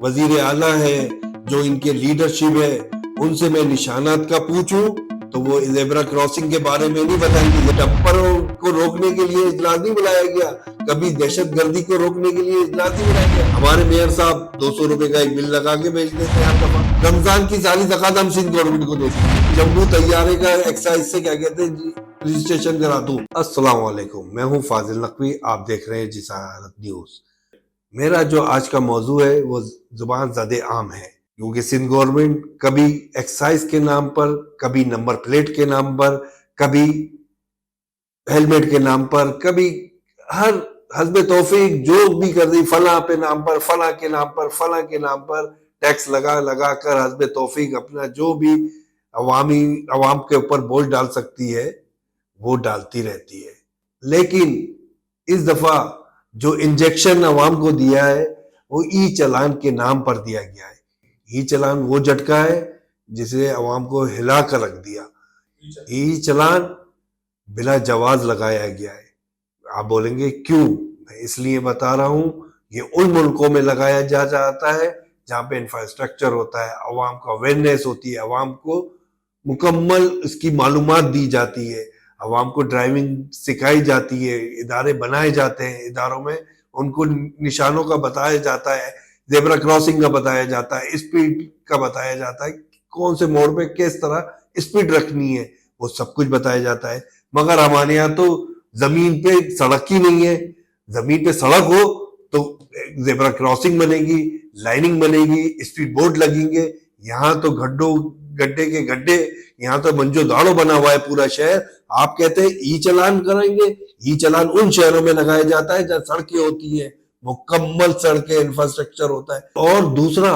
वजीर आला है, जो इनके लीडरशिप है, उनसे मैं निशानात का पूछूं तो वो ज़ेब्रा क्रॉसिंग के बारे में नहीं बताएंगे। डंपरों को रोकने के लिए इजलास नहीं बुलाया गया, कभी दहशत गर्दी को रोकने के लिए इजलास नहीं बुलाया गया। हमारे मेयर साहब 200 रुपए का एक बिल लगा के भेज देते हैं हर दफा। रमजान की सारी ज़कात हम सिंध गवर्नमेंट को देते हैं। जम्मू तैयारे का एक्साइज से क्या कहते हैं जी, रजिस्ट्रेशन करा दूं। अस्सलाम वालेकुम, मैं हूं फाजिल नकवी, आप देख रहे हैं जिसारत न्यूज। मेरा जो आज का मौजू है वो जुबान ज़दे आम है, क्योंकि सिंध गवर्नमेंट कभी एक्साइज के नाम पर, कभी नंबर प्लेट के नाम पर, कभी हेलमेट के नाम पर, कभी हर हस्बे तौफीक जो भी कर दी, फला पे नाम पर, फला के नाम पर, फला के नाम पर टैक्स लगा कर हस्बे तौफीक अपना जो भी अवाम के ऊपर बोझ डाल सकती है वो डालती रहती है। लेकिन इस दफा जो इंजेक्शन अवाम को दिया है वो ई चलान के नाम पर दिया गया है। ई चलान वो झटका है जिसे अवाम को हिला कर रख दिया। ई चलान बिला जवाज लगाया गया है। आप बोलेंगे क्यों? मैं इसलिए बता रहा हूं, ये उन मुल्कों में लगाया जाता है जहां पे इंफ्रास्ट्रक्चर होता है, अवाम को अवेयरनेस होती है, अवाम को मुकम्मल इसकी मालूमात दी जाती है, अवाम को ड्राइविंग सिखाई जाती है, इदारे बनाए जाते हैं, इदारों में उनको निशानों का बताया जाता है, ज़ेब्रा क्रॉसिंग का बताया जाता है, स्पीड का बताया जाता है, कौन से मोड़ पे किस तरह स्पीड रखनी है, वो सब कुछ बताया जाता है। मगर हमारे यहाँ तो जमीन पे सड़क ही नहीं है। जमीन पे सड़क हो तो ज़ेब्रा क्रॉसिंग बनेगी, लाइनिंग बनेगी, स्पीड बोर्ड लगेंगे। यहाँ तो गड्ढे के गड्ढे, यहाँ तो मंजो दाड़ो बना हुआ है पूरा शहर। आप कहते हैं ई चलान करेंगे। ई चलान उन शहरों में लगाया जाता है जहाँ सड़कें होती है, मुकम्मल सड़कें, इंफ्रास्ट्रक्चर होता है। और दूसरा,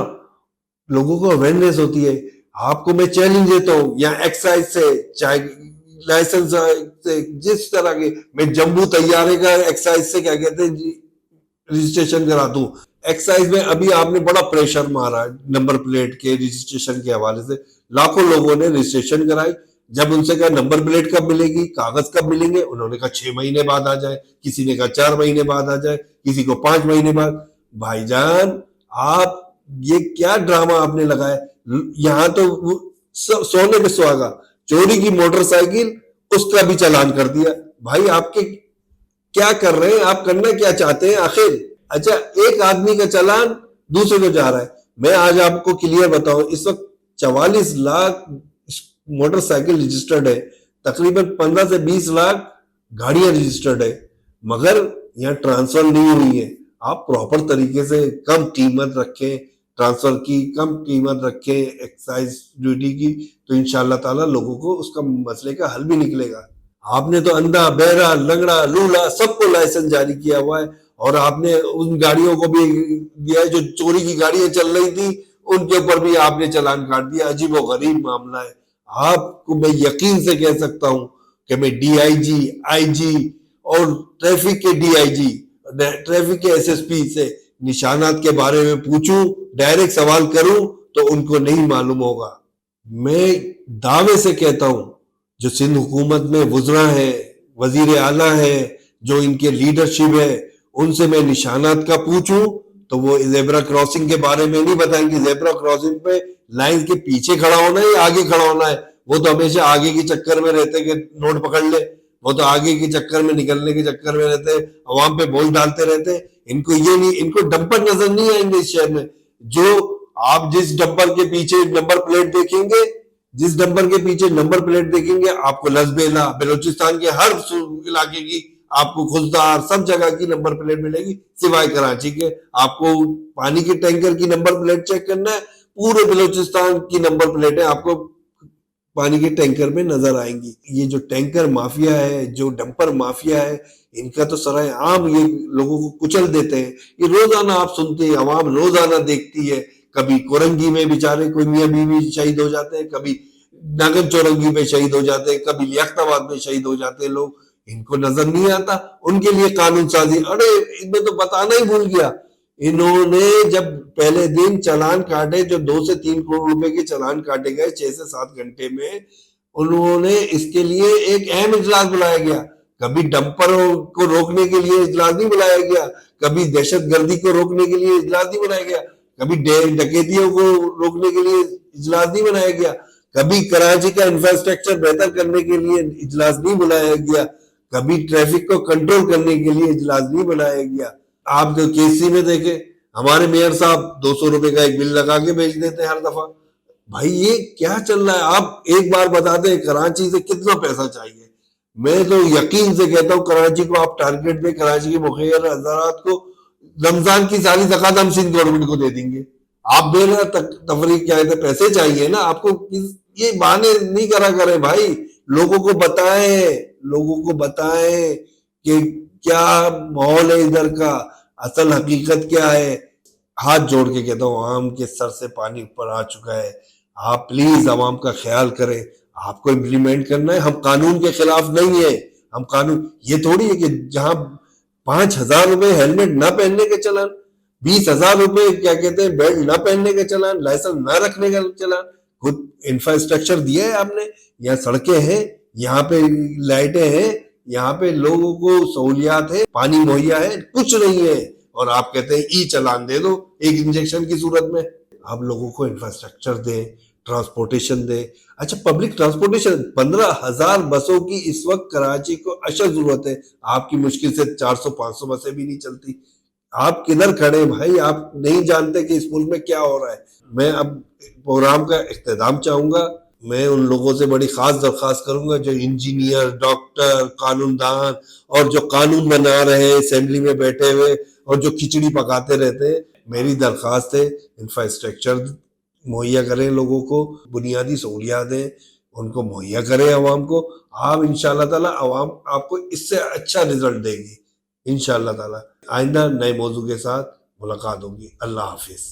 लोगों को अवेयरनेस होती है। आपको मैं चैलेंज देता हूँ, यहाँ एक्साइज से, चाहे लाइसेंस से, जिस तरह के, मैं जम्मू तैयारे का एक्साइज से क्या कहते हैं जी, रजिस्ट्रेशन करा दूं। एक्साइज में अभी आपने बड़ा प्रेशर मारा नंबर प्लेट के रजिस्ट्रेशन के हवाले से। लाखों लोगों ने रजिस्ट्रेशन कराई। जब उनसे कहा नंबर प्लेट कब मिलेगी, कागज कब मिलेंगे, उन्होंने कहा 6 महीने बाद आ जाए, किसी ने कहा 4 महीने बाद आ जाए, किसी को 5 महीने बाद। भाईजान, आप ये क्या ड्रामा आपने लगाया? यहाँ तो सोने पे सुहागा, चोरी की मोटरसाइकिल, उसका भी चालान कर दिया। भाई आपके क्या कर रहे हैं? आप करना क्या चाहते हैं आखिर? अच्छा, एक आदमी का चालान दूसरे को जा रहा है। मैं आज आपको क्लियर बताऊं, इस वक्त 44 लाख मोटरसाइकिल रजिस्टर्ड है, तकरीबन 15 से 20 लाख गाड़ियां रजिस्टर्ड है, मगर यहाँ ट्रांसफर नहीं हुई है। आप प्रॉपर तरीके से कम कीमत रखें, ट्रांसफर की कम कीमत रखें एक्साइज ड्यूटी की, तो इंशाल्लाह ताला लोगों को उसका मसले का हल भी निकलेगा। आपने तो अंधा, बहरा, लंगड़ा, लूला सबको लाइसेंस जारी किया हुआ है, और आपने उन गाड़ियों को भी दिया है जो चोरी की गाड़ियां चल रही थी, उनके ऊपर भी आपने चालान काट दिया। अजीब व गरीब मामला है। आपको मैं यकीन से कह सकता हूं कि मैं डीआईजी, आईजी और ट्रैफिक के डीआईजी, ट्रैफिक के एसएसपी से निशानात के बारे में पूछूं, डायरेक्ट सवाल करूं, तो उनको नहीं मालूम होगा। मैं दावे से कहता हूं, जो सिंध हुकूमत में वुज़रा है, वजीर आला है, जो इनके लीडरशिप है, उनसे मैं निशानात का पूछूं तो वो ज़ेब्रा क्रॉसिंग के बारे में नहीं बताएंगे। ज़ेब्रा क्रॉसिंग पे लाइन के पीछे खड़ा होना है या आगे खड़ा होना है? वो तो हमेशा आगे के चक्कर में रहते कि नोट पकड़ ले, वो तो आगे के चक्कर में, निकलने के चक्कर में रहते, अवाम पे बोझ डालते रहते। इनको ये नहीं, इनको डंपर नजर नहीं आएंगे इस शहर में। जो आप जिस डंपर के पीछे नंबर प्लेट देखेंगे, जिस डंपर के पीछे नंबर प्लेट देखेंगे, आपको लसबेला, बलोचिस्तान के हर इलाके की, आपको खुजदार, सब जगह की नंबर प्लेट मिलेगी, सिवाय कराची के। आपको पानी के टैंकर की नंबर प्लेट चेक करना है, पूरे बलोचिस्तान की नंबर प्लेटें आपको पानी के टैंकर में नजर आएंगी। ये जो टैंकर माफिया है, जो डंपर माफिया है, इनका तो सराय आम ये लोगों को कुचल देते हैं। ये रोजाना आप सुनते हैं, अवाम रोजाना देखती है। कभी कोरंगी में बेचारे कोई मियां बीवी शहीद हो जाते हैं, कभी नागन चौरंगी में शहीद हो जाते हैं, कभी लियाकताबाद में शहीद हो जाते हैं लोग। इनको नजर नहीं आता, उनके लिए कानून साजी। अरे इनमें तो बताना ही भूल गया, इन्होंने जब पहले दिन चालान काटे, जो 2 से 3 करोड़ रुपए के चालान काटे गए 6 से 7 घंटे में, उन्होंने इसके लिए एक अहम इजलास बुलाया गया। कभी डंपरों को रोकने के लिए इजलास नहीं बुलाया गया, कभी दहशत गर्दी को रोकने के लिए इजलास नहीं बुलाया गया। کبھی ڈکیتیوں کو روکنے کے لیے اجلاس نہیں بنایا گیا, کبھی کراچی کا انفراسٹرکچر بہتر کرنے کے لیے اجلاس نہیں بنایا گیا, کبھی ٹریفک کو کنٹرول کرنے کے لیے اجلاس نہیں بنایا گیا. آپ جو KC میں دیکھیں, ہمارے میئر صاحب 200 روپے کا ایک بل لگا کے بھیج دیتے ہیں ہر دفعہ. بھائی یہ کیا چل رہا ہے؟ آپ ایک بار بتا دیں کراچی سے کتنا پیسہ چاہیے. میں تو یقین سے کہتا ہوں کراچی کو آپ ٹارگٹ دیں, کراچی کے مخیر حضرات کو رمضان کی ساری زکوٰۃ ہم سندھ گورنمنٹ کو دے دیں گے. آپ بے رہا تفریح کیا ہے, پیسے چاہیے نا آپ کو. یہ بہانے نہیں کرا کریں بھائی, لوگوں کو بتائیں کہ کیا ماحول ہے ادھر کا, اصل حقیقت کیا ہے. ہاتھ جوڑ کے کہتا ہوں عوام کے سر سے پانی اوپر آ چکا ہے, آپ پلیز عوام کا خیال کریں. آپ کو امپلیمنٹ کرنا ہے, ہم قانون کے خلاف نہیں ہیں. ہم قانون یہ تھوڑی ہے کہ جہاں 5,000 روپے ہیلمٹ نہ پہننے کے چلان, 20,000 روپے کیا کہتے ہیں بیلٹ نہ پہننے کے چلان, لائسنس نہ رکھنے کا چلان. خود انفراسٹرکچر دیا ہے آپ نے, یہاں سڑکیں ہیں, یہاں پہ لائٹیں ہیں, یہاں پہ لوگوں کو سہولیات ہے, پانی مہیا ہے, کچھ نہیں ہے, اور آپ کہتے ہیں ای چلان دے دو ایک انجیکشن کی صورت میں. آپ لوگوں کو انفراسٹرکچر دیں, ٹرانسپورٹیشن دیں. اچھا پبلک ٹرانسپورٹیشن 15,000 بسوں کی اس وقت کراچی کو اشد ضرورت ہے. آپ کی مشکل سے 400-500 بسیں بھی نہیں چلتی. آپ کدھر کھڑے بھائی؟ آپ نہیں جانتے کہ اس ملک میں کیا ہو رہا ہے. میں اب پروگرام کا اختتام چاہوں گا. میں ان لوگوں سے بڑی خاص درخواست کروں گا جو انجینئر, ڈاکٹر, قانون دان اور جو قانون بنا رہے ہیں اسمبلی میں بیٹھے ہوئے اور جو کھچڑی پکاتے رہتے ہیں, میری درخواست ہے انفراسٹرکچر مہیا کریں, لوگوں کو بنیادی سہولیاتیں ان کو مہیا کریں عوام کو. آپ انشاءاللہ تعالی عوام آپ کو اس سے اچھا رزلٹ دے گی انشاءاللہ تعالی. آئندہ نئے موضوع کے ساتھ ملاقات ہوگی. اللہ حافظ.